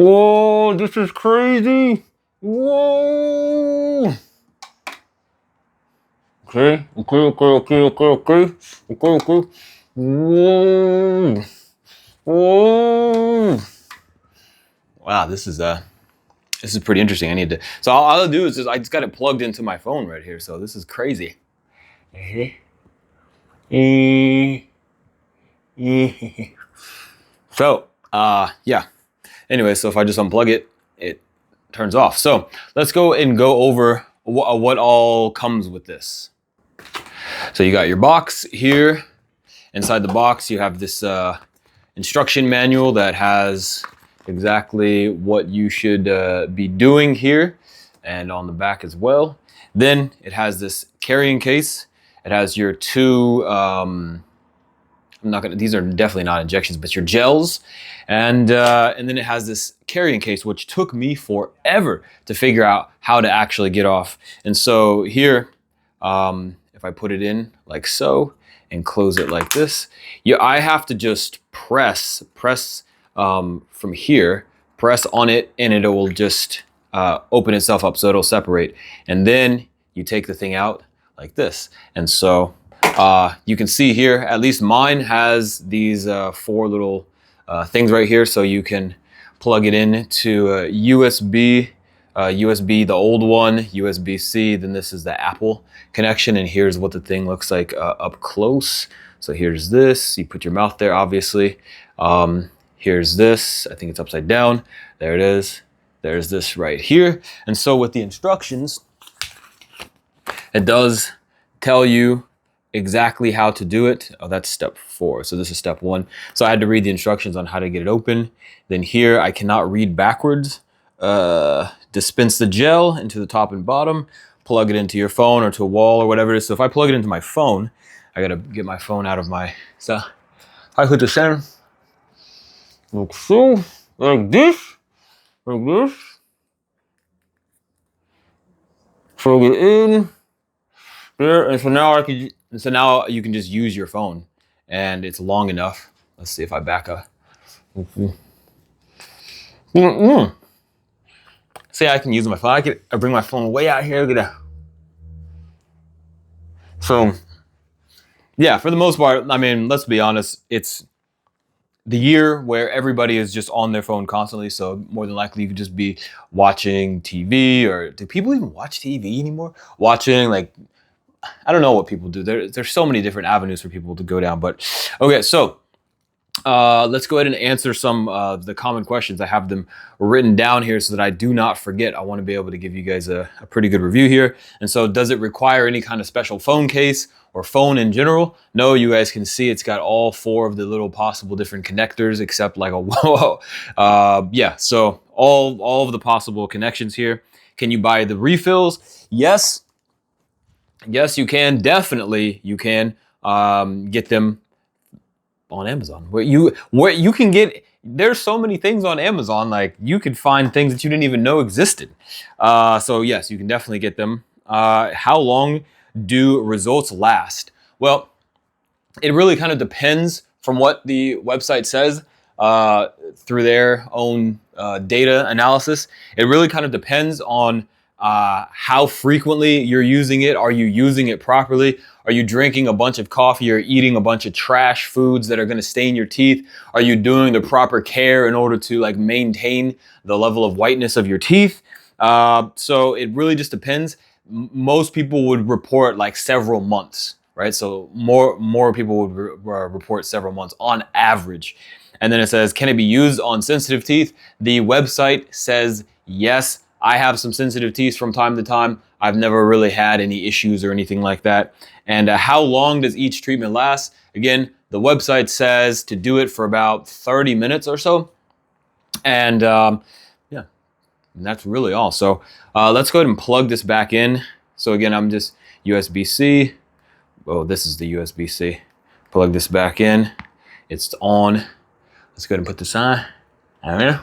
Whoa, this is crazy. Whoa. Okay. Whoa. Whoa. Wow, this is pretty interesting. I need to. So all I'll do is I just got it plugged into my phone right here. So this is crazy. So yeah. Anyway, so if I just unplug it, it turns off. So let's go over what all comes with this. So you got your box here. Inside the box, you have this instruction manual that has exactly what you should be doing here, and on the back as well. Then it has this carrying case. It has your two, these are definitely not injections, but your gels. And then it has this carrying case, which took me forever to figure out how to actually get off. And so here, if I put it in like so and close it like this, I have to just press from here, press on it, and it will just open itself up, so it'll separate. And then you take the thing out like this. And so you can see here, at least mine has these 4 little things right here, so you can plug it in to USB, the old one, USB-C, then this is the Apple connection, and here's what the thing looks like up close. So here's this, you put your mouth there, obviously. Here's this, I think it's upside down. There it is. There's this right here. And so with the instructions, it does tell you exactly how to do it. Oh, that's step 4. So this is step 1. So I had to read the instructions on how to get it open. Then here, I cannot read backwards. Dispense the gel into the top and bottom, plug it into your phone or to a wall or whatever it is. So if I plug it into my phone, I gotta get my phone out of my, so I put the center, like so, like this, plug it in there, and so now you can just use your phone, and it's long enough. Let's see if I back up. See, I can use my phone. I bring my phone way out here. Look at that. So, yeah, for the most part, I mean, let's be honest, it's the year where everybody is just on their phone constantly. So more than likely you could just be watching TV, or do people even watch TV anymore? Watching, like, I don't know what people do. There's so many different avenues for people to go down, but okay, so let's go ahead and answer some of the common questions. I have them written down here so that I do not forget. I want to be able to give you guys a pretty good review here. And so, does it require any kind of special phone case or phone in general? No, you guys can see it's got all 4 of the little possible different connectors, except like a whoa. Yeah, so all of the possible connections here. Can you buy the refills? Yes, you can. Definitely, you can get them on Amazon, where you can get. There's so many things on Amazon, like you could find things that you didn't even know existed. So yes, you can definitely get them. How long do results last? Well, it really kind of depends from what the website says through their own data analysis. It really kind of depends on how frequently you're using it. Are you using it properly? Are you drinking a bunch of coffee or eating a bunch of trash foods that are going to stain your teeth? Are you doing the proper care in order to like maintain the level of whiteness of your teeth? So it really just depends. Most people would report like several months, right? So more people would report several months on average. And then it says, can it be used on sensitive teeth? The website says yes. I have some sensitive teeth from time to time. I've never really had any issues or anything like that. And how long does each treatment last? Again, the website says to do it for about 30 minutes or so. And yeah, and that's really all. So let's go ahead and plug this back in. So again, I'm just USB-C. Oh, this is the USB-C. Plug this back in. It's on. Let's go ahead and put this on. All right.